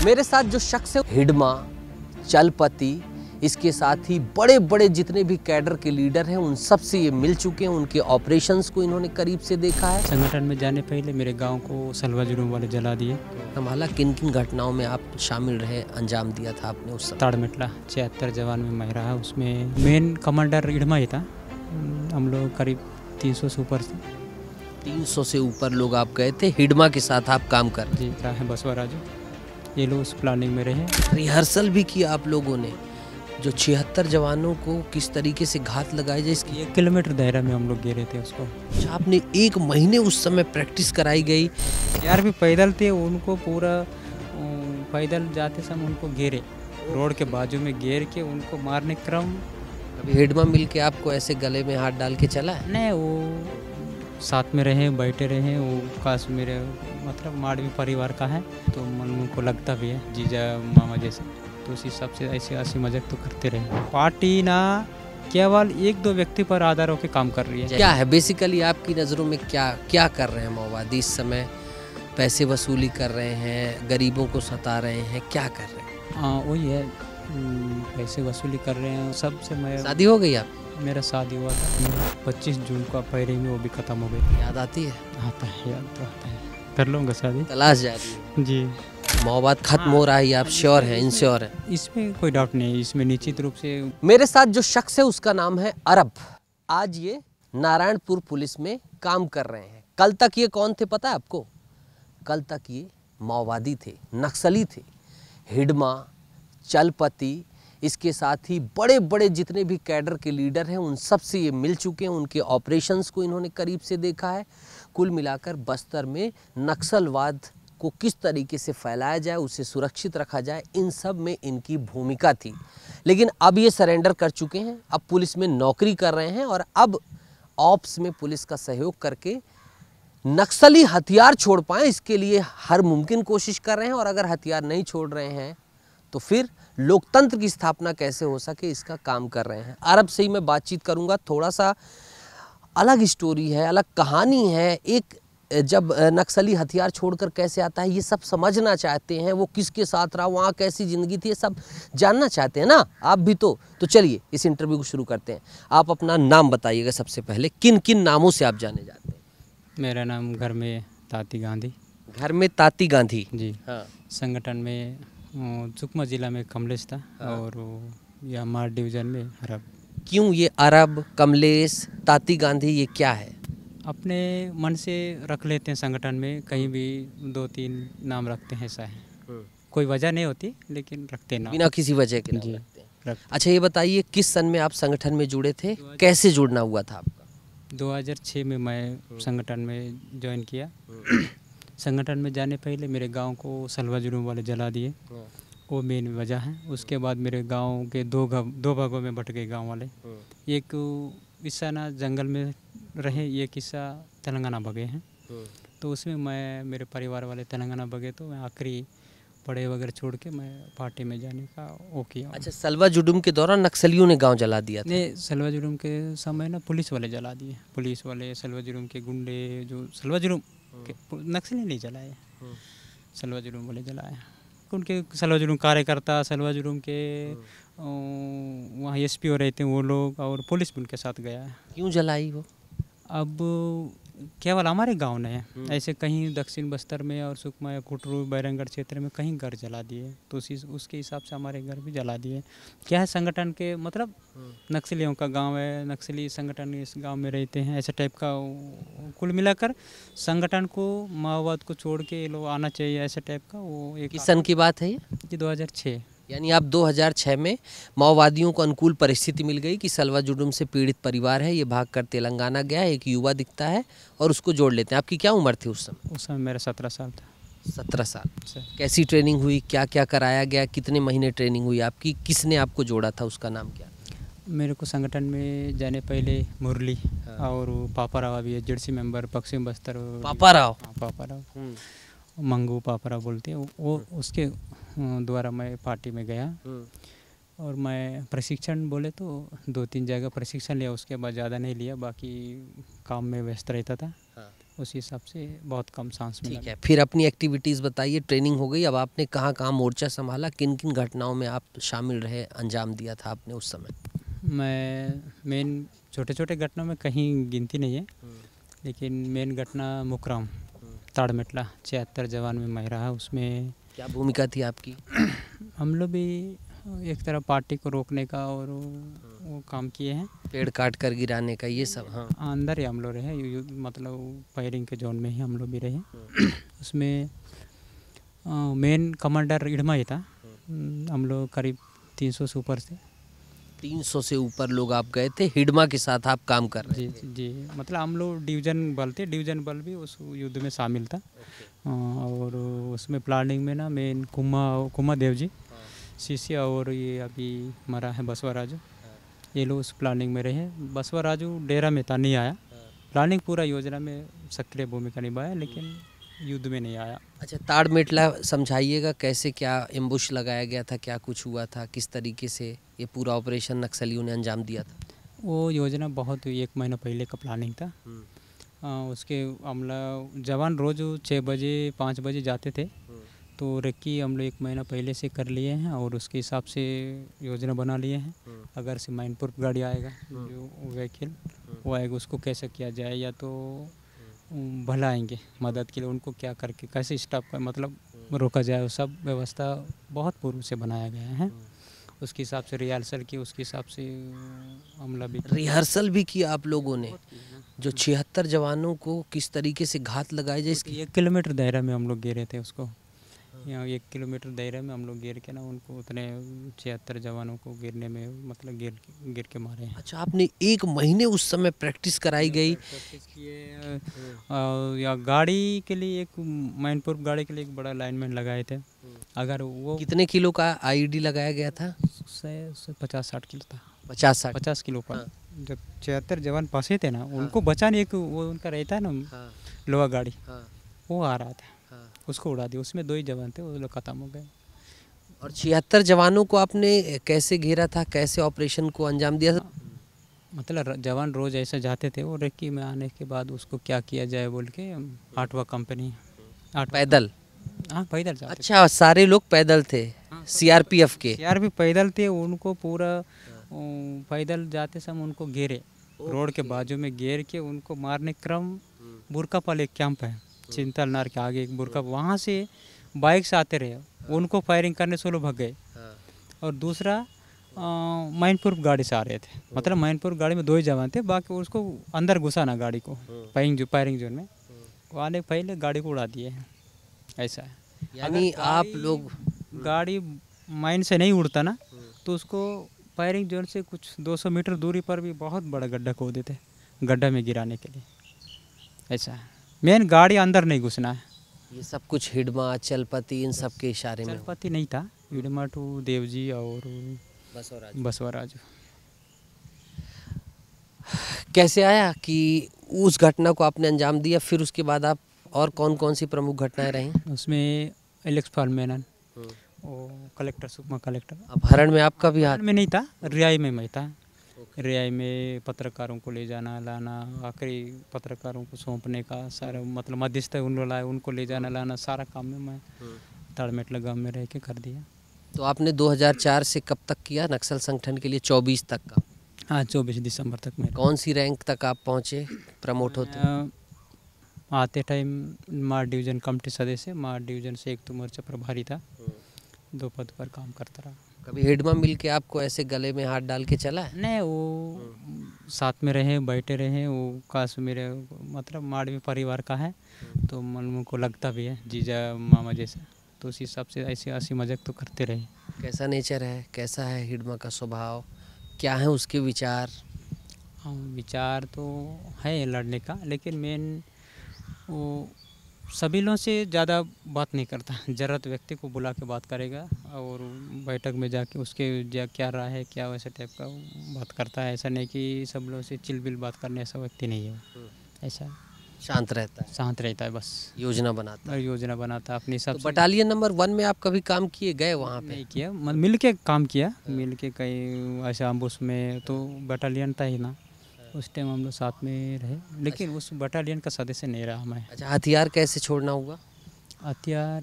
मेरे साथ जो शख्स है हिडमा, चलपति, इसके साथ ही बड़े बड़े जितने भी कैडर के लीडर हैं उन सब से ये मिल चुके हैं। उनके ऑपरेशंस को इन्होंने करीब से देखा है। संगठन में जाने पहले मेरे गांव को सलवा जुलूम वाले जला दिए। हमारा किन किन घटनाओं में आप शामिल रहे, अंजाम दिया था आपने उस समय? ताड़मेटला 76 जवान में मैं रहा, उसमें मेन कमांडर हिडमा ही था। हम लोग करीब 300 से ऊपर 300 से ऊपर लोग आप गए थे, हिडमा के साथ आप काम कर जी रहा है। बसवराजू ये लोग उस प्लानिंग में रहे। रिहर्सल भी किया आप लोगों ने, जो 76 जवानों को किस तरीके से घात लगाई जाए इसकी 1 किलोमीटर दायरा में हम लोग घेरे थे उसको। अच्छा, आपने 1 महीने उस समय प्रैक्टिस कराई गई। यार भी पैदल थे, उनको पूरा पैदल जाते समय उनको घेरे, रोड के बाजू में घेर के उनको मारने क्रम। अभी हिडमा मिल के आपको ऐसे गले में हाथ डाल के चला है? नहीं, वो साथ में रहे, बैठे रहे। वो काश मेरे मतलब माड़वी परिवार का है तो मन को लगता भी है जीजा मामा जैसे, तो उस हिसाब से ऐसे हंसी मजाक तो करते रहे। पार्टी ना केवल 1-2 व्यक्ति पर आधार होकर काम कर रही है। क्या है बेसिकली आपकी नज़रों में, क्या कर रहे हैं माओवादी इस समय? पैसे वसूली कर रहे हैं, गरीबों को सता रहे हैं, क्या कर रहे हैं? हाँ वही है, पैसे वसूली कर रहे हैं सबसे। मैं शादी हो गई आप? मेरा शादी हुआ था 25 जून को, पहले में वो भी ख़त्म हो गई। याद आती है? आता है, याद तो आता है। कर लूँगा शादी। तलाश जारी है जी। माओवाद खत्म हो रहा है, ये आप श्योर हैं, इनश्योर हैं? इसमें कोई डाउट नहीं है, इसमें निश्चित रूप से। मेरे साथ जो शख्स है उसका नाम है अरब। आज ये नारायणपुर पुलिस में काम कर रहे हैं। कल तक ये कौन थे पता है आपको? कल तक ये माओवादी थे, नक्सली थे। हिडमा, चलपति, इसके साथ ही बड़े बड़े जितने भी कैडर के लीडर हैं उन सब से ये मिल चुके हैं। उनके ऑपरेशंस को इन्होंने करीब से देखा है। कुल मिलाकर बस्तर में नक्सलवाद को किस तरीके से फैलाया जाए, उसे सुरक्षित रखा जाए, इन सब में इनकी भूमिका थी। लेकिन अब ये सरेंडर कर चुके हैं, अब पुलिस में नौकरी कर रहे हैं और अब ऑप्स में पुलिस का सहयोग करके नक्सली हथियार छोड़ पाएँ इसके लिए हर मुमकिन कोशिश कर रहे हैं। और अगर हथियार नहीं छोड़ रहे हैं तो फिर लोकतंत्र की स्थापना कैसे हो सके, इसका काम कर रहे हैं। अरब से ही मैं बातचीत करूंगा। थोड़ा सा अलग स्टोरी है, अलग कहानी है। एक जब नक्सली हथियार छोड़कर कैसे आता है ये सब समझना चाहते हैं। वो किसके साथ रहा, वहाँ कैसी ज़िंदगी थी, ये सब जानना चाहते हैं ना आप भी। तो चलिए इस इंटरव्यू को शुरू करते हैं। आप अपना नाम बताइएगा सबसे पहले, किन किन नामों से आप जाने जाते हैं? मेरा नाम घर में ताती गांधी। घर में ताती गांधी जी। हाँ। संगठन में सुकमा जिला में कमलेश था। हाँ। और या मार डिवीज़न में अरब। क्यों ये अरब, कमलेश, ताती गांधी, ये क्या है? अपने मन से रख लेते हैं संगठन में, कहीं भी 2-3 नाम रखते हैं, ऐसा है। कोई वजह नहीं होती लेकिन रखते हैं नाम, बिना किसी वजह के नाम जी रखते हैं। रखते। अच्छा ये बताइए, किस सन में आप संगठन में जुड़े थे, कैसे जुड़ना हुआ था आपका? 2006 में मैं संगठन में ज्वाइन किया। संगठन में जाने पहले मेरे गांव को सलवा जुलूम वाले जला दिए, वो मेन वजह है। उसके बाद मेरे गांव के 2 भागों में बट गए गांव वाले। एक हिस्सा ना जंगल में रहे, एक हिस्सा तेलंगाना भगे हैं। तो उसमें मैं, मेरे परिवार वाले तेलंगाना भगे, तो मैं आखिरी पढ़े वगैरह छोड़ के मैं पार्टी में जाने का वो किया। अच्छा, सलवा जुलूम के दौरान नक्सलियों ने गांव जला दिया था? नहीं, सलवा जुलूम के समय ना पुलिस वाले जला दिए। पुलिस वाले सलवा जुलूम के गुंडे, जो सलवा जुलूम के नक्सली नहीं जलाए, सलवा जुलूम वाले जलाए। उनके सलवा जुलूम कार्यकर्ता, सलवा जुलूम के वहाँ एसपी रहते हैं वो लोग, और पुलिस भी उनके साथ गया है। क्यों जलाई वो? अब केवल हमारे गांव ने है, ऐसे कहीं दक्षिण बस्तर में और सुकमा या कुटरू बैरंगढ़ क्षेत्र में कहीं घर जला दिए, तो उसके हिसाब से हमारे घर भी जला दिए। क्या है, संगठन के मतलब नक्सलियों का गांव है, नक्सली संगठन इस गांव में रहते हैं, ऐसे टाइप का। कुल मिलाकर संगठन को, माओवाद को छोड़ के ये लोग आना चाहिए, ऐसे टाइप का वो एक। किस सन की बात है ये? 2006। यानी आप 2006 में माओवादियों को अनुकूल परिस्थिति मिल गई कि सलवा जुलूम से पीड़ित परिवार है, ये भागकर तेलंगाना गया, एक युवा दिखता है और उसको जोड़ लेते हैं। आपकी क्या उम्र थी उस समय? उस समय मेरा 17 साल था। 17 साल। सर, कैसी ट्रेनिंग हुई, क्या क्या कराया गया, कितने महीने ट्रेनिंग हुई आपकी, किसने आपको जोड़ा था, उसका नाम क्या? मेरे को संगठन में जाने पहले मुरली और पापाराव अभी है, जेडसी मेंबर पश्चिम बस्तर। पापाराव? हाँ, पापाराव, मंगू पापाराव बोलते हैं वो, उसके द्वारा मैं पार्टी में गया। और मैं प्रशिक्षण बोले तो 2-3 जगह प्रशिक्षण लिया, उसके बाद ज़्यादा नहीं लिया, बाकी काम में व्यस्त रहता था। उस हिसाब से बहुत कम सांस मिला। ठीक है, फिर अपनी एक्टिविटीज़ बताइए। ट्रेनिंग हो गई, अब आपने कहाँ कहाँ मोर्चा संभाला, किन किन घटनाओं में आप शामिल रहे, अंजाम दिया था आपने उस समय? मैं मेन छोटे छोटे घटना में कहीं गिनती नहीं है, लेकिन मेन घटना मुकराम ताड़मेटला 76 जवान में मैं रहा। उसमें क्या भूमिका थी आपकी? हम लोग भी एक तरह पार्टी को रोकने का और वो काम किए हैं। पेड़ काट कर गिराने का, ये सब? हाँ। अंदर ही हम लोग रहे, मतलब फायरिंग के जोन में ही हम लोग भी रहे। उसमें मेन कमांडर इड़मा ही था। हम लोग करीब 300 से ऊपर से 300 से ऊपर लोग आप गए थे, हिडमा के साथ आप काम कर रहे थे? जी, मतलब हम लोग डिवीज़न बल थे, डिवीज़न बल भी उस युद्ध में शामिल था। और उसमें प्लानिंग में ना मेन कुमा देव जी, शिष्य, और ये अभी मरा है बसवा राजू, ये लोग उस प्लानिंग में रहे। बसवा राजू डेरा में था, नहीं आया। प्लानिंग पूरा योजना में सक्रिय भूमिका निभाया, लेकिन युद्ध में नहीं आया। अच्छा, ताड़मेटला समझाइएगा, कैसे क्या एम्बुश लगाया गया था, क्या कुछ हुआ था, किस तरीके से ये पूरा ऑपरेशन नक्सलियों ने अंजाम दिया था? वो योजना बहुत 1 महीना पहले का प्लानिंग था। उसके हमला जवान रोज़ 6 बजे 5 बजे जाते थे, तो रेकी हम लोग 1 महीना पहले से कर लिए हैं और उसके हिसाब से योजना बना लिए हैं। अगर से माइनपुर गाड़ी आएगा, जो व्हीकल वो आएगा, उसको कैसे किया जाए, या तो भला आएंगे मदद के लिए, उनको क्या करके कैसे स्टॉप कर मतलब रोका जाए, वो सब व्यवस्था बहुत पूर्व से बनाया गया है। उसके हिसाब से रिहर्सल की, उसके हिसाब से हमला भी। रिहर्सल भी किया आप लोगों ने? जो 76 जवानों को किस तरीके से घात लगाए जाए इसकी? 1 किलोमीटर दायरा में हम लोग गिरे थे उसको। यहाँ 1 किलोमीटर दायरे में हम लोग गिर के ना उनको उतने 76 जवानों को गिरने में मतलब गिर के मारे हैं। अच्छा, आपने 1 महीने उस समय प्रैक्टिस कराई गई? प्रैक्टिस किए, या गाड़ी के लिए एक मैनपुर गाड़ी के लिए एक बड़ा लाइनमैन लगाए थे। अगर वो कितने किलो का आईईडी लगाया गया था? 50-60 किलो था। 50 किलो पर जब 76 जवान फंसे थे ना, उनको बचाने एक वो उनका रहता है ना लोहा गाड़ी, वो आ रहा था, उसको उड़ा दिया। उसमें 2 ही जवान थे, वो लोग खत्म हो गए। और 76 जवानों को आपने कैसे घेरा था, कैसे ऑपरेशन को अंजाम दिया था? मतलब जवान रोज़ ऐसे जाते थे, वो रेकी में आने के बाद उसको क्या किया जाए बोल के 8वां कंपनी पैदल? हाँ, पैदल जाते। अच्छा, सारे लोग पैदल थे? सीआरपीएफ के? सीआरपीएफ पैदल थे, उनको पूरा पैदल जाते समय उनको घेरे, रोड के बाजू में घेर के उनको मारने क्रम बुरकापाल एक कैंप है चिंतलनार के आगे, एक बुरका, वहाँ से बाइक से आते रहे, उनको फायरिंग करने से लोग भाग गए। और दूसरा मैनपुर गाड़ी से आ रहे थे, मतलब मैनपुर गाड़ी में 2 ही जवान थे, बाकी उसको अंदर घुसाना गाड़ी को फायरिंग जोन में, वो आने पहले गाड़ी को उड़ा दिए हैं। ऐसा है, यानी आप लोग गाड़ी माइन से नहीं उड़ता ना, तो उसको फायरिंग जोन से कुछ 200 मीटर दूरी पर भी बहुत बड़ा गड्ढा खोद देते, गड्ढा में गिराने के लिए। ऐसा है, मेन गाड़ी अंदर नहीं घुसना है। ये सब कुछ हिडमा, चलपति, इन सब के इशारे में? चलपति नहीं था, हिडमा टू देवजी और बसवा राजू। कैसे आया कि उस घटना को आपने अंजाम दिया, फिर उसके बाद आप और कौन कौन सी प्रमुख घटनाएं रहीं? उसमें एलेक्स पाल मेनन और कलेक्टर, सुकमा कलेक्टर। अपहरण में आपका भी हाथ? में नहीं था, रिहाई में मैं था। रिहाई में पत्रकारों को ले जाना लाना, आखिरी पत्रकारों को सौंपने का सारा, मतलब मध्यस्थ उन लोग लाए, उनको ले जाना लाना, सारा काम में मैं ताड़मेटला गांव में रह के कर दिया। तो आपने 2004 से कब तक किया नक्सल संगठन के लिए? 24 तक का? हाँ, 24 दिसंबर तक मैं। कौन सी रैंक तक आप पहुँचे प्रमोट होते? आते टाइम मार डिवीज़न कमेटी सदस्य, मार डिवीज़न से एक तो मोर्चा प्रभारी था, 2 पद पर काम करता रहा। कभी हिडमा मिल के आपको ऐसे गले में हाथ डाल के चला है? नहीं, वो साथ में रहे, बैठे रहे, वो काश मेरे मतलब माड़वी परिवार का है, तो मन को लगता भी है जीजा मामा जैसा, तो उस हिसाब से ऐसे हंसी मजाक तो करते रहे। कैसा नेचर है, कैसा है हिडमा का स्वभाव, क्या है उसके विचार? विचार तो है लड़ने का, लेकिन मेन वो सभी लोगों से ज़्यादा बात नहीं करता, ज़रूरत व्यक्ति को बुला के बात करेगा और बैठक में जाके उसके क्या राय है, क्या वैसे टाइप का बात करता है। ऐसा नहीं कि सब लोगों से चिलबिल बात करने, ऐसा व्यक्ति नहीं है वो। ऐसा शांत रहता है? शांत रहता है, बस योजना बनाता है? योजना बनाता अपने हिसाब से। बटालियन नंबर 1 में आप कभी काम किए, गए वहाँ पे? नहीं किया, मिल के काम किया, मिल के कहीं ऐसे अम्बुस में तो बटालियन था ही ना, उस टाइम हम लोग साथ में रहे, लेकिन उस बटालियन का सदस्य नहीं रहा मैं। अच्छा, हथियार कैसे छोड़ना हुआ? हथियार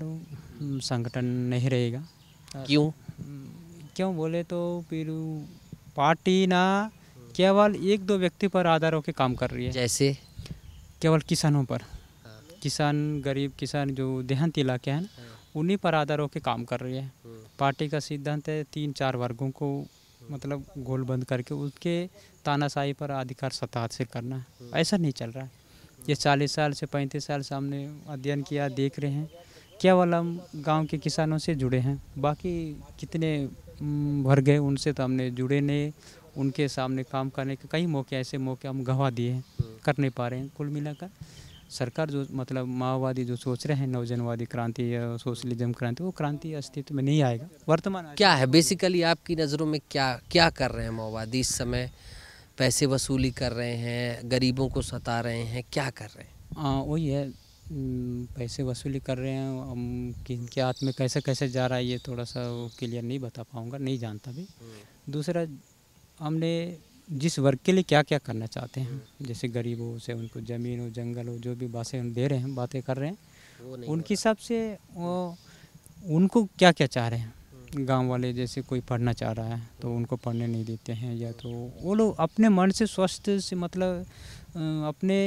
संगठन नहीं रहेगा। क्यों? क्यों बोले तो फिर पार्टी ना केवल एक दो व्यक्ति पर आधार होकर काम कर रही है, जैसे केवल किसानों पर। किसान, गरीब किसान जो देहात इलाके हैं ना, उन्हीं पर आधार होकर काम कर रही है। पार्टी का सिद्धांत है 3-4 वर्गों को मतलब गोल बंद करके उसके तानाशाही पर अधिकार सत्ता हाथ से करना। ऐसा नहीं चल रहा है। ये 40 साल से 35 साल से हमने अध्ययन किया, देख रहे हैं। केवल हम गांव के किसानों से जुड़े हैं, बाकी कितने वर्ग हैं उनसे तो हमने जुड़े नहीं। उनके सामने काम करने के कई मौके, ऐसे मौके हम गंवा दिए हैं, कर नहीं पा रहे हैं। कुल मिलाकर सरकार जो मतलब माओवादी जो सोच रहे हैं नवजनवादी क्रांति या सोशलिज्म क्रांति, वो क्रांति अस्तित्व में नहीं आएगा। वर्तमान क्या है बेसिकली आपकी नज़रों में, क्या क्या कर रहे हैं माओवादी इस समय? पैसे वसूली कर रहे हैं, गरीबों को सता रहे हैं, क्या कर रहे हैं? वही है, पैसे वसूली कर रहे हैं। हम किनके हाथ में कैसे कैसे जा रहा है ये थोड़ा सा क्लियर नहीं बता पाऊँगा, नहीं जानता भी। दूसरा, हमने जिस वर्ग के लिए क्या क्या करना चाहते हैं, जैसे गरीबों से उनको ज़मीन हो, जंगल हो, जो भी बातें हम दे रहे हैं, बातें कर रहे हैं, उनके हिसाब से उनको क्या क्या चाह रहे हैं। गांव वाले जैसे कोई पढ़ना चाह रहा है तो उनको पढ़ने नहीं देते हैं, या तो वो लोग अपने मन से स्वस्थ से मतलब अपने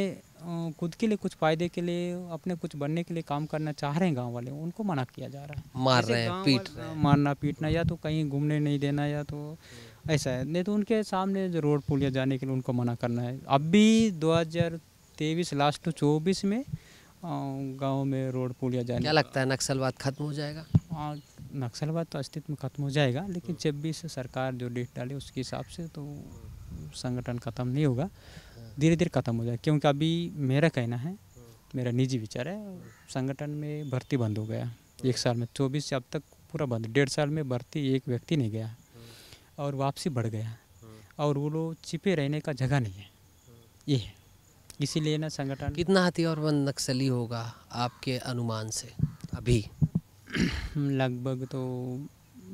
खुद के लिए कुछ फ़ायदे के लिए, अपने कुछ बनने के लिए काम करना चाह रहे हैं गांव वाले, उनको मना किया जा रहा है। मार रहे हैं, पीट रहे हैं। मारना पीटना, या तो कहीं घूमने नहीं देना, या तो ऐसा है। नहीं तो उनके सामने जो रोड पुल या जाने के लिए उनको मना करना है। अभी 2023 लास्ट 24 में गांव में रोड पुल या जाने, क्या लगता है नक्सलवाद खत्म हो जाएगा? नक्सलवाद तो अस्तित्व में खत्म हो जाएगा, लेकिन 26 सरकार जो डेट डाले उसके हिसाब से तो संगठन खत्म नहीं होगा, धीरे धीरे खत्म हो जाएगा। क्योंकि अभी मेरा कहना है, मेरा निजी विचार है, संगठन में भर्ती बंद हो गया 1 साल में। 24 से अब तक पूरा बंद। 1.5 साल में भर्ती एक व्यक्ति नहीं गया और वापसी बढ़ गया, और वो लोग छिपे रहने का जगह नहीं है, ये है। इसीलिए ना संगठन। कितना हथियारबंद नक्सली होगा आपके अनुमान से अभी? लगभग तो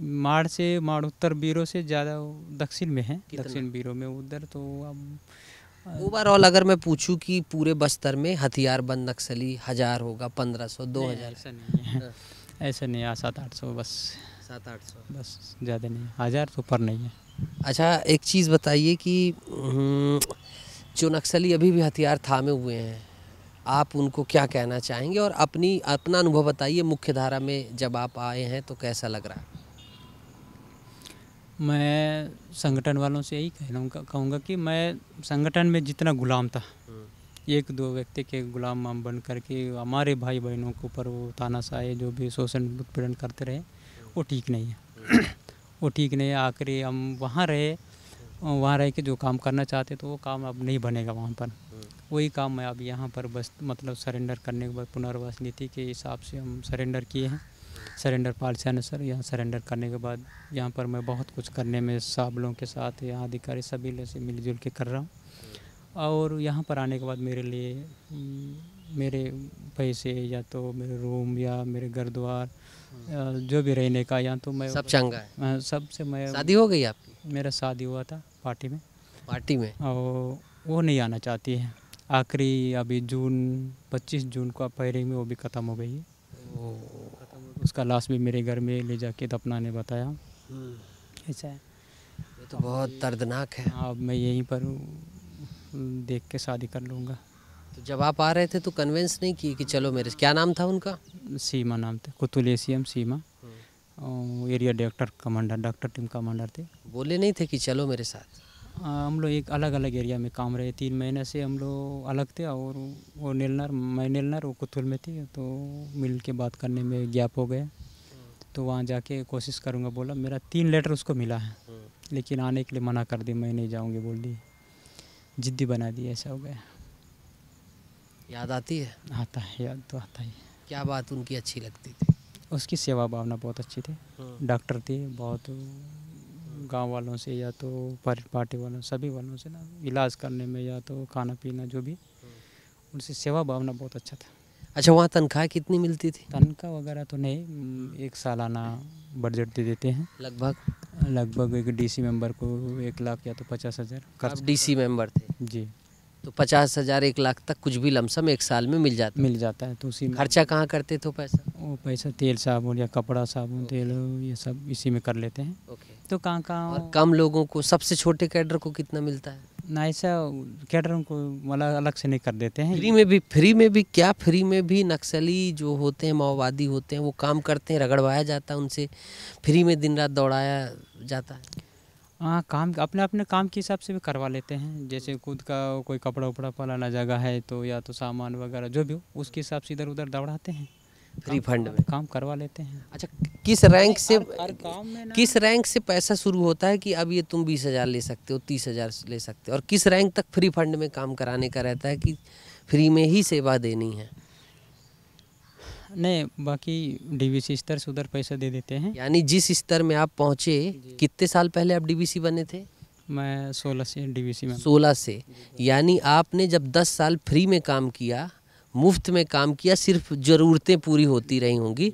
माड़ उत्तर बीरो से ज़्यादा दक्षिण में है। दक्षिण बीरो में उधर तो अब ओवरऑल अगर मैं पूछूं कि पूरे बस्तर में हथियारबंद नक्सली 1000 होगा, 1500, 2000? ऐसा नहीं है, ऐसा नहीं है। 700-800 बस, 700-800 बस, ज़्यादा नहीं है। 1000 तो ऊपर नहीं है। अच्छा, एक चीज़ बताइए कि जो नक्सली अभी भी हथियार थामे हुए हैं, आप उनको क्या कहना चाहेंगे? और अपना अनुभव बताइए, मुख्य धारा में जब आप आए हैं तो कैसा लग रहा है? मैं संगठन वालों से यही कहूँगा कि मैं संगठन में जितना गुलाम था, 1-2 व्यक्ति के गुलाम हम बन करके हमारे भाई बहनों के ऊपर वो तानाशाही जो भी शोषण उत्पीड़न करते रहे, वो ठीक नहीं है। वो ठीक नहीं है। आखिरी हम वहाँ रह के जो काम करना चाहते तो वो काम अब नहीं बनेगा वहाँ पर। वही काम मैं अब यहाँ पर बस मतलब सरेंडर करने के बाद पुनर्वास नीति के हिसाब से हम सरेंडर किए हैं। सरेंडर पॉलिसी अनुसार यहाँ सरेंडर करने के बाद यहाँ पर मैं बहुत कुछ करने में साबलों के साथ यहाँ अधिकारी सभी लोग से मिलजुल के कर रहा हूँ। और यहाँ पर आने के बाद मेरे लिए मेरे पैसे, या तो मेरे रूम, या मेरे घर द्वार, जो भी रहने का, या तो मैं सब चंगा है? सबसे मैं। शादी हो गई आपकी? मेरा शादी हुआ था पार्टी में। और वो नहीं आना चाहती है। आखिरी अभी 25 जून को पहले में वो भी ख़त्म हो गई है। उसका लाश भी मेरे घर में ले जाके दफनाने बताया। ऐसा है। ये तो बहुत दर्दनाक है। अब मैं यहीं पर देख के शादी कर लूँगा। तो जब आप आ रहे थे तो कन्विंस नहीं किए कि चलो मेरे? क्या नाम था उनका? सीमा नाम था, कुतुल ACM Seema. Area director commander, doctor team commander थे। बोले नहीं थे कि चलो मेरे साथ? हम लोग एक अलग अलग एरिया में काम रहे। 3 महीने से हम लोग अलग थे, और वो मैं नीलनर, वो कुतुल में थी। तो मिल के बात करने में गैप हो गया, तो वहाँ जाके कोशिश करूँगा बोला। मेरा 3 लेटर उसको मिला है, लेकिन आने के लिए मना कर दी, मैं नहीं जाऊँगी बोल दी, जिद्दी बना दी। ऐसा हो गया। याद आती है? आता है, याद तो आता ही। क्या बात उनकी अच्छी लगती थी? उसकी सेवा भावना बहुत अच्छी थी। डॉक्टर थी, बहुत गांव वालों से या तो पार्टी वालों, सभी वालों से ना इलाज करने में, या तो खाना पीना जो भी, उनसे सेवा भावना बहुत अच्छा था। अच्छा, वहाँ तनख्वाह कितनी मिलती थी? तनख्वाह वगैरह तो नहीं, एक सालाना बजट दे देते हैं। लगभग लगभग एक डीसी मेंबर को 1 लाख या तो 50,000 आप डीसी मेंबर थे, जी तो 50,000 1 लाख तक कुछ भी लमसम एक साल में मिल जाता। मिल जाता है। तो उसी में खर्चा कहाँ करते थे वो पैसा? वो पैसा तेल साबुन या कपड़ा साबुन तेल ये सब इसी में कर लेते हैं। ओके। तो कहाँ कहाँ और कम लोगों को, सबसे छोटे कैडर को कितना मिलता है? ना ऐसा कैडर को मतलब अलग से नहीं कर देते हैं। फ्री में भी क्या, फ्री में भी नक्सली जो होते हैं, माओवादी होते हैं, वो काम करते हैं, रगड़वाया जाता है उनसे, फ्री में दिन रात दौड़ाया जाता है। हाँ, काम अपने अपने काम के हिसाब से भी करवा लेते हैं। जैसे खुद का कोई कपड़ा उपड़ा पलाना जगह है तो या तो सामान वगैरह जो भी हो उसके हिसाब से इधर उधर दौड़ाते हैं, फ्री फंड में काम करवा लेते हैं। अच्छा, किस रैंक से हर काम में ना किस रैंक से पैसा शुरू होता है कि अब ये तुम 20,000 ले सकते हो, 30,000 ले सकते हो, और किस रैंक तक फ्री फंड में काम कराने का रहता है कि फ्री में ही सेवा देनी है? नहीं, बाकी डीवीसी स्तर से उधर पैसा दे देते हैं। यानी जिस स्तर में आप पहुँचे, कितने साल पहले आप डीवीसी बने थे? मैं 16 से डीवीसी में 16 से। यानी आपने जब 10 साल फ्री में काम किया, मुफ्त में काम किया, सिर्फ ज़रूरतें पूरी होती रही होंगी,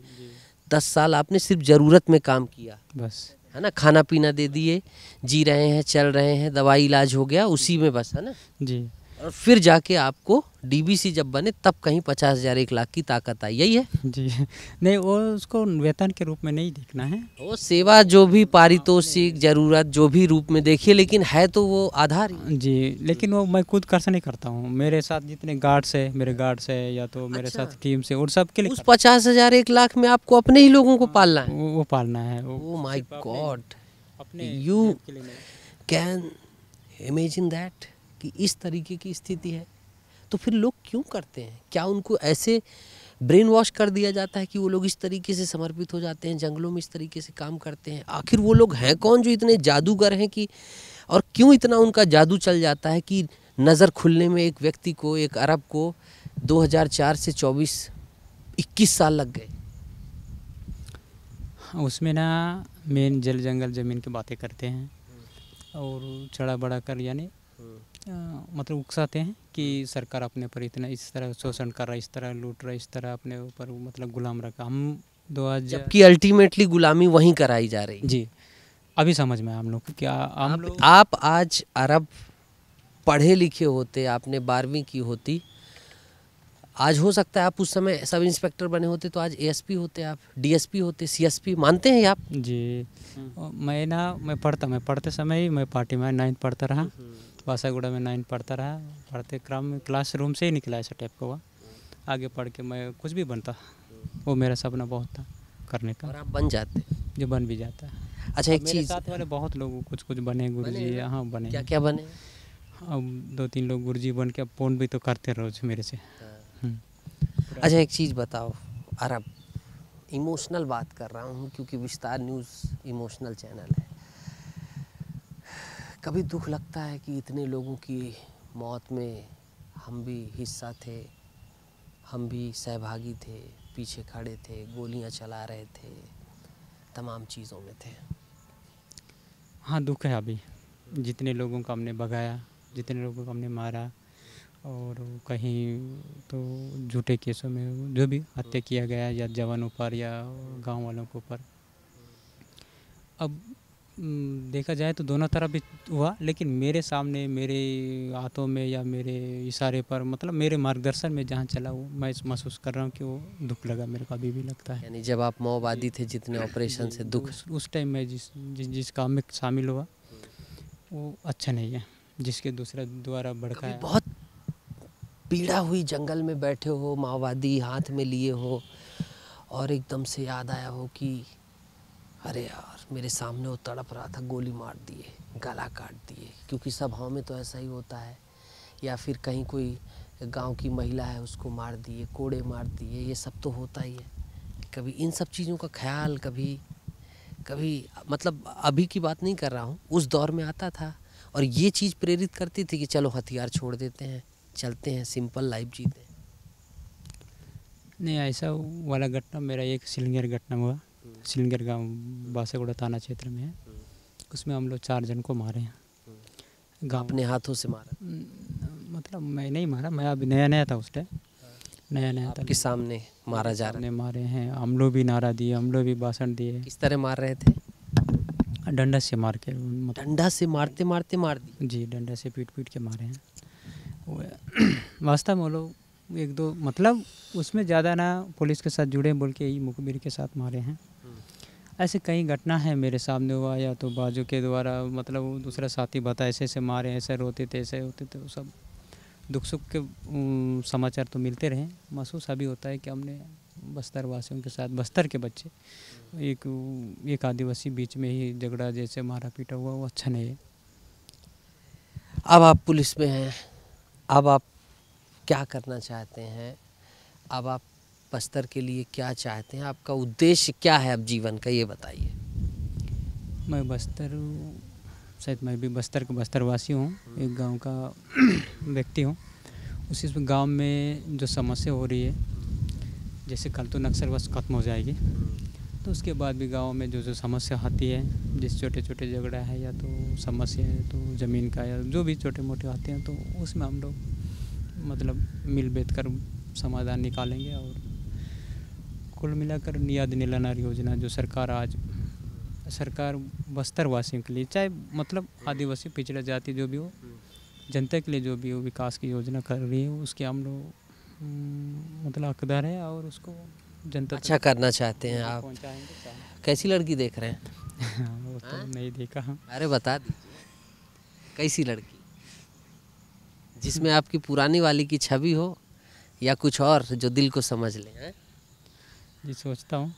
10 साल आपने सिर्फ ज़रूरत में काम किया, बस, है ना? खाना पीना दे दिए, जी रहे हैं, चल रहे हैं, दवाई इलाज हो गया उसी में बस, है ना? जी। और फिर जाके आपको डीबीसी जब बने तब कहीं 50,000 1 लाख की ताकत आई, यही है? जी। नहीं, वो उसको वेतन के रूप में नहीं देखना है। वो सेवा जो भी पारितोषिक ज़रूरत जो भी रूप में देखिए, लेकिन है तो वो आधार ही। जी, लेकिन वो मैं खुद कर नहीं करता हूँ। मेरे साथ जितने गार्ड्स है, मेरे गार्ड्स है या तो मेरे अच्छा। साथ टीम से, और सब के लिए उस 50,000 1 लाख में आपको अपने ही लोगों को पालना है? वो पालना है। ओह माय गॉड, अपने यू के लिए नहीं। कैन इमेजिन दैट कि इस तरीके की स्थिति है। तो फिर लोग क्यों करते हैं? क्या उनको ऐसे ब्रेन वॉश कर दिया जाता है कि वो लोग इस तरीके से समर्पित हो जाते हैं, जंगलों में इस तरीके से काम करते हैं? आखिर वो लोग हैं कौन जो इतने जादूगर हैं कि, और क्यों इतना उनका जादू चल जाता है कि नज़र खुलने में एक व्यक्ति को, एक अरब को 2004 से 21 साल लग गए? उसमें ना मेन जल जंगल ज़मीन की बातें करते हैं और चढ़ा बढ़ा कर, यानी मतलब उकसाते हैं कि सरकार अपने पर इतना इस तरह शोषण कर रहा है, इस तरह लूट रहा है, इस तरह अपने ऊपर मतलब गुलाम रखा। हम 2000 जबकि अल्टीमेटली गुलामी वहीं कराई जा रही है। जी, अभी समझ में हम लोग क्या हम लोग आप आज अरब पढ़े लिखे होते, आपने 12वीं की होती, आज हो सकता है आप उस समय सब इंस्पेक्टर बने होते तो आज एएसपी होते, आप डीएसपी होते, सीएसपी, मानते हैं आप? जी। मैं पढ़ते समय ही मैं पार्टी में 9th पढ़ता रहा, बासागुड़ा में 9th पढ़ता रहा। पढ़ते क्रम में क्लासरूम से ही निकला ऐसा टाइप का हुआ। आगे पढ़ के मैं कुछ भी बनता, वो मेरा सपना बहुत था करने का, और आप बन जाते? जो बन भी जाता है। अच्छा, एक मेरे चीज़, साथ वाले बहुत लोग कुछ कुछ बने गुरुजी। यहाँ बने, क्या क्या बने? अब 2-3 लोग गुरुजी बन के फोन भी तो करते रोज मेरे से। अच्छा, एक चीज़ बताओ, अरब, इमोशनल बात कर रहा हूँ क्योंकि विस्तार न्यूज़ इमोशनल चैनल है। कभी दुख लगता है कि इतने लोगों की मौत में हम भी हिस्सा थे, हम भी सहभागी थे, पीछे खड़े थे, गोलियां चला रहे थे, तमाम चीज़ों में थे? हाँ, दुख है अभी। जितने लोगों को हमने भगाया, जितने लोगों को हमने मारा, और कहीं तो झूठे केसों में जो भी हत्या किया गया या जवानों पर या गांव वालों के ऊपर। अब देखा जाए तो दोनों तरफ भी हुआ, लेकिन मेरे सामने, मेरे हाथों में या मेरे इशारे पर, मतलब मेरे मार्गदर्शन में जहाँ चला, वो मैं महसूस कर रहा हूँ कि वो दुख लगा मेरे को, अभी भी लगता है। यानी जब आप माओवादी थे, जितने ऑपरेशन से दुख, उस टाइम में जिस काम में शामिल हुआ वो अच्छा नहीं है, जिसके दूसरा द्वारा भड़काया। बहुत पीड़ा हुई, जंगल में बैठे हो, माओवादी हाथ में लिए हो, और एकदम से याद आया हो कि अरे यार, मेरे सामने वो तड़प रहा था, गोली मार दिए, गला काट दिए, क्योंकि सभाओं में तो ऐसा ही होता है, या फिर कहीं कोई गांव की महिला है उसको मार दिए, कोड़े मार दिए, ये सब तो होता ही है। कभी इन सब चीज़ों का ख्याल कभी मतलब अभी की बात नहीं कर रहा हूँ, उस दौर में आता था और ये चीज़ प्रेरित करती थी कि चलो हथियार छोड़ देते हैं, चलते हैं, सिंपल लाइफ जीते हैं? नहीं, ऐसा वाला घटना मेरा एक सिलंगर घटना हुआ। सिलंगर गांव बासागुड़ा थाना क्षेत्र में है। उसमें हम लोग 4 जन को मारे हैं। गाँव अपने हाथों से मारा? मतलब मैं नहीं मारा, मैं अभी नया नया था उस टाइम, नया था। आपके सामने मारा जा रहा ने मारे हैं, हम लोग भी नारा दिए, हम लोग भी भाषण दिए। किस तरह मार रहे थे? डंडा से मार के मतलब डंडा से मारते मारते मार दी? जी, डंडा से पीट पीट के मारे हैं वो। वास्तव में वो लोग एक दो मतलब उसमें ज़्यादा ना पुलिस के साथ जुड़े बोल के ही मुखबिर के साथ मारे हैं। ऐसे कई घटना है मेरे सामने हुआ या तो बाजू के द्वारा मतलब वो दूसरा साथी बता ऐसे ऐसे मारे, ऐसे रोते थे, ऐसे होते थे, वो सब दुख सुख के समाचार तो मिलते रहे। महसूस अभी होता है कि हमने बस्तर वासियों के साथ, बस्तर के बच्चे एक आदिवासी बीच में ही झगड़ा जैसे मारा पीटा हुआ, वो अच्छा नहीं है। अब आप पुलिस में हैं, अब आप क्या करना चाहते हैं? अब आप बस्तर के लिए क्या चाहते हैं? आपका उद्देश्य क्या है अब जीवन का, ये बताइए। मैं बस्तर, शायद मैं भी बस्तर का बस्तरवासी हूँ, एक गांव का व्यक्ति हूँ। उसी गांव में जो समस्या हो रही है, जैसे कल तो नक्सलवाद खत्म हो जाएगी, तो उसके बाद भी गांव में जो जो समस्या आती है, जिस छोटे छोटे झगड़ा है या तो समस्या है तो ज़मीन का या जो भी छोटे मोटे आते हैं, तो उसमें हम लोग मतलब मिल बैठ कर समाधान निकालेंगे। और कुल मिलाकर याद नीलानार योजना जो सरकार बस्तर वासियों के लिए, चाहे मतलब आदिवासी पिछड़ा जाति जो भी हो, जनता के लिए जो भी हो विकास की योजना कर रही है, उसके हम लोग मतलब हकदार है और उसको जनता अच्छा करना चाहते हैं आप। पहुँचाएंगे। कैसी लड़की देख रहे हैं? वो तो नहीं देखा हम। अरे बता दीजिए, कैसी लड़की? जिसमें आपकी पुरानी वाली की छवि हो या कुछ और जो दिल को समझ ले? हैं? जी सोचता हूँ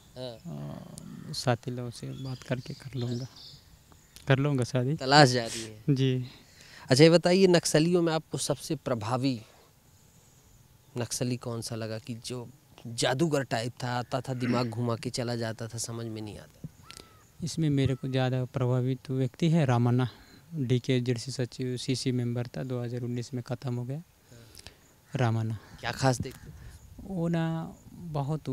साथी लोगों से बात करके कर लूँगा शादी। तलाश जारी है जी। अच्छा ये बताइए, नक्सलियों में आपको सबसे प्रभावी नक्सली कौन सा लगा कि जो जादूगर टाइप था, आता था दिमाग घुमा के चला जाता था, समझ में नहीं आता? इसमें मेरे को ज़्यादा प्रभावित व्यक्ति है रामन्ना, DK जेडसी सचिव, CC मेंबर था, 2019 में ख़त्म हो गया। रामन्ना क्या खास देखते थे? वो ना बहुत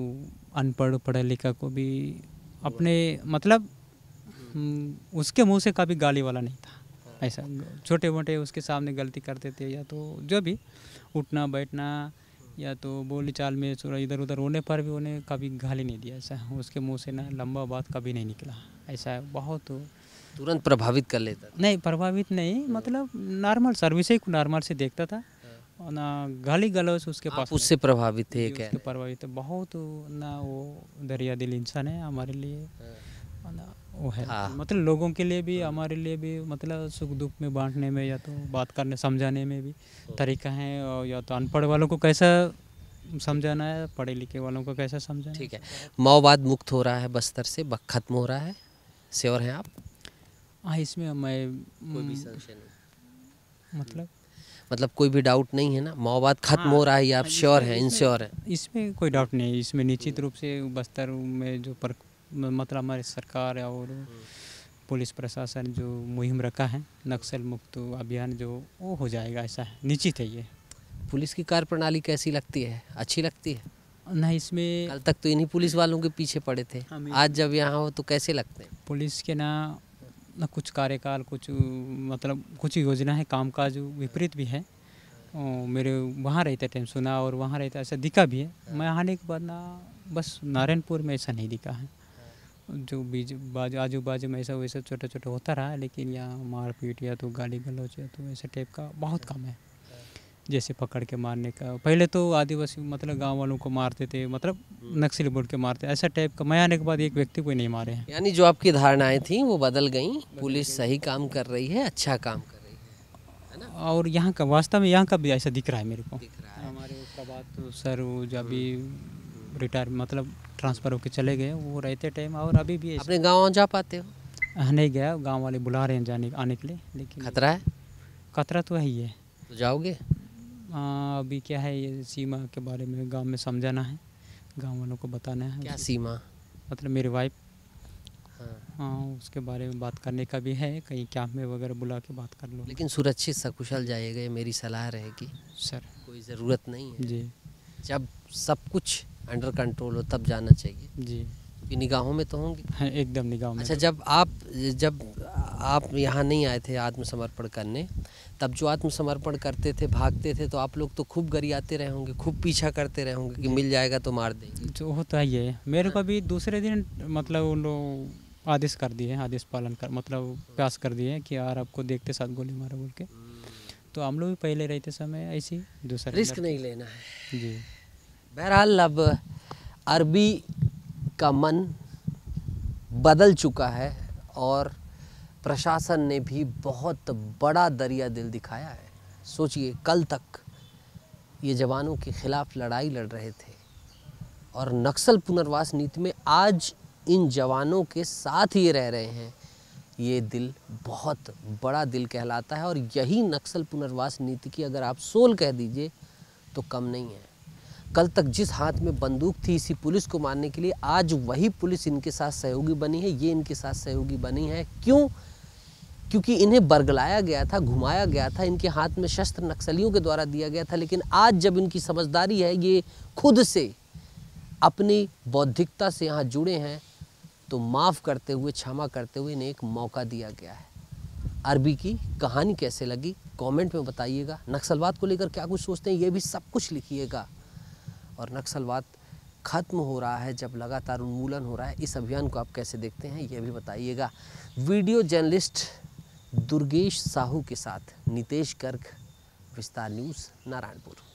अनपढ़ पढ़ा लिखा को भी अपने मतलब उसके मुंह से कभी गाली वाला नहीं था। ऐसा छोटे मोटे उसके सामने गलती करते थे या तो जो भी उठना बैठना या तो बोली चाल में इधर उधर होने पर भी उन्हें कभी गाली नहीं दिया। ऐसा उसके मुंह से ना लंबा बात कभी नहीं निकला। ऐसा बहुत तुरंत प्रभावित कर लेता था? नहीं, प्रभावित नहीं, मतलब नॉर्मल सर्विस ही को नॉर्मल से देखता था ना, गाली गलौज उसके पास। उससे प्रभावित थे? क्या प्रभावित बहुत ना, वो दरिया दिल इंसान है हमारे लिए ना, वो है मतलब लोगों के लिए भी हमारे लिए भी, मतलब सुख दुख में बांटने में या तो बात करने समझाने में भी तरीका है। और या तो अनपढ़ वालों को कैसा समझाना है, पढ़े लिखे वालों को कैसा समझाना। ठीक है, माओवाद मुक्त हो रहा है बस्तर से, खत्म हो रहा है, श्योर हैं आप? हाँ, इसमें मैं कोई भी संशय नहीं, मतलब कोई भी डाउट नहीं है ना? माओवाद खत्म हो रहा है, ये आप श्योर हैं, इंश्योर हैं? इसमें कोई डाउट नहीं है। इसमें निश्चित रूप से बस्तर में जो मतलब हमारी सरकार और पुलिस प्रशासन जो मुहिम रखा है नक्सल मुक्त अभियान, जो वो हो जाएगा, ऐसा है, निश्चित है ये। पुलिस की कार्यप्रणाली कैसी लगती है? अच्छी लगती है? नहीं, इसमें कल तक तो इन्हीं पुलिस वालों के पीछे पड़े थे, आज जब यहाँ हो तो कैसे लगते हैं? पुलिस के ना कुछ कार्यकाल, कुछ मतलब कुछ योजना है, कामकाज विपरीत भी है। मेरे वहाँ रहते टाइम सुना और वहाँ रहता ऐसा दिखा भी है। मैं आने के बाद ना बस नारायणपुर में ऐसा नहीं दिखा है। जो आजू बाजू में ऐसा वैसा छोटा छोटा होता रहा, लेकिन यहाँ मारपीट या तो गाली गलौज या तो ऐसे टाइप का बहुत कम है। जैसे पकड़ के मारने का, पहले तो आदिवासी मतलब गांव वालों को मारते थे, मतलब नक्सली बोल के मारते, ऐसा टाइप का। मैं आने के बाद एक व्यक्ति को नहीं मारे हैं। यानी जो आपकी धारणाएं थी वो बदल गई, पुलिस सही काम कर रही है, अच्छा काम कर रही है ना? और यहाँ का वास्तव में यहाँ का भी ऐसा दिख रहा है मेरे को। हमारे उसका बाद तो सर वो जब भी रिटायर मतलब ट्रांसफ़र होकर चले गए, वो रहते टाइम और अभी भी अपने गाँव जा पाते हो? नहीं गया, गाँव वाले बुला रहे हैं आने के लिए, लेकिन खतरा है? खतरा तो है ही है। तो जाओगे? अभी क्या है, ये सीमा के बारे में गांव में समझाना है, गांव वालों को बताना है। क्या सीमा? मतलब मेरी वाइफ, हाँ, उसके बारे में बात करने का भी है, कहीं कैंप में वगैरह बुला के बात कर लो। लेकिन सुरक्षित सकुशल जाइएगा, ये मेरी सलाह रहेगी सर। कोई ज़रूरत नहीं है जी, जब सब कुछ अंडर कंट्रोल हो तब जाना चाहिए जी। कि निगाहों में तो होंगे? हाँ, एकदम निगाहों में। अच्छा, जब आप यहाँ नहीं आए थे आत्मसमर्पण करने, तब जो आत्मसमर्पण करते थे, भागते थे, तो आप लोग तो खूब गरियाते रहे होंगे, खूब पीछा करते रहे होंगे कि मिल जाएगा तो मार देंगे। जो होता ही है। मेरे को भी दूसरे दिन मतलब उन लोग आदेश कर दिए हैं, आदेश पालन कर मतलब पास कर दिए हैं कि यार आपको देखते साथ गोली मारो बोल के। तो हम लोग भी पहले रहते समय ऐसे ही दूसरा रिस्क नहीं लेना है। जी। बहरहाल अब अरबी का मन बदल चुका है और प्रशासन ने भी बहुत बड़ा दरिया दिल दिखाया है। सोचिए, कल तक ये जवानों के खिलाफ लड़ाई लड़ रहे थे और नक्सल पुनर्वास नीति में आज इन जवानों के साथ ये रह रहे हैं। ये दिल बहुत बड़ा दिल कहलाता है और यही नक्सल पुनर्वास नीति की अगर आप सोल कह दीजिए तो कम नहीं है। कल तक जिस हाथ में बंदूक थी इसी पुलिस को मारने के लिए, आज वही पुलिस इनके साथ सहयोगी बनी है, ये इनके साथ सहयोगी बनी है। क्यों? क्योंकि इन्हें बरगलाया गया था, घुमाया गया था, इनके हाथ में शस्त्र नक्सलियों के द्वारा दिया गया था। लेकिन आज जब इनकी समझदारी है, ये खुद से अपनी बौद्धिकता से यहाँ जुड़े हैं, तो माफ़ करते हुए, क्षमा करते हुए इन्हें एक मौका दिया गया है। अरबी की कहानी कैसे लगी कमेंट में बताइएगा। नक्सलवाद को लेकर क्या कुछ सोचते हैं ये भी सब कुछ लिखिएगा। और नक्सलवाद खत्म हो रहा है जब लगातार उन्मूलन हो रहा है, इस अभियान को आप कैसे देखते हैं ये भी बताइएगा। वीडियो जर्नलिस्ट दुर्गेश साहू के साथ नितेश गर्ग, विस्तार न्यूज़, नारायणपुर।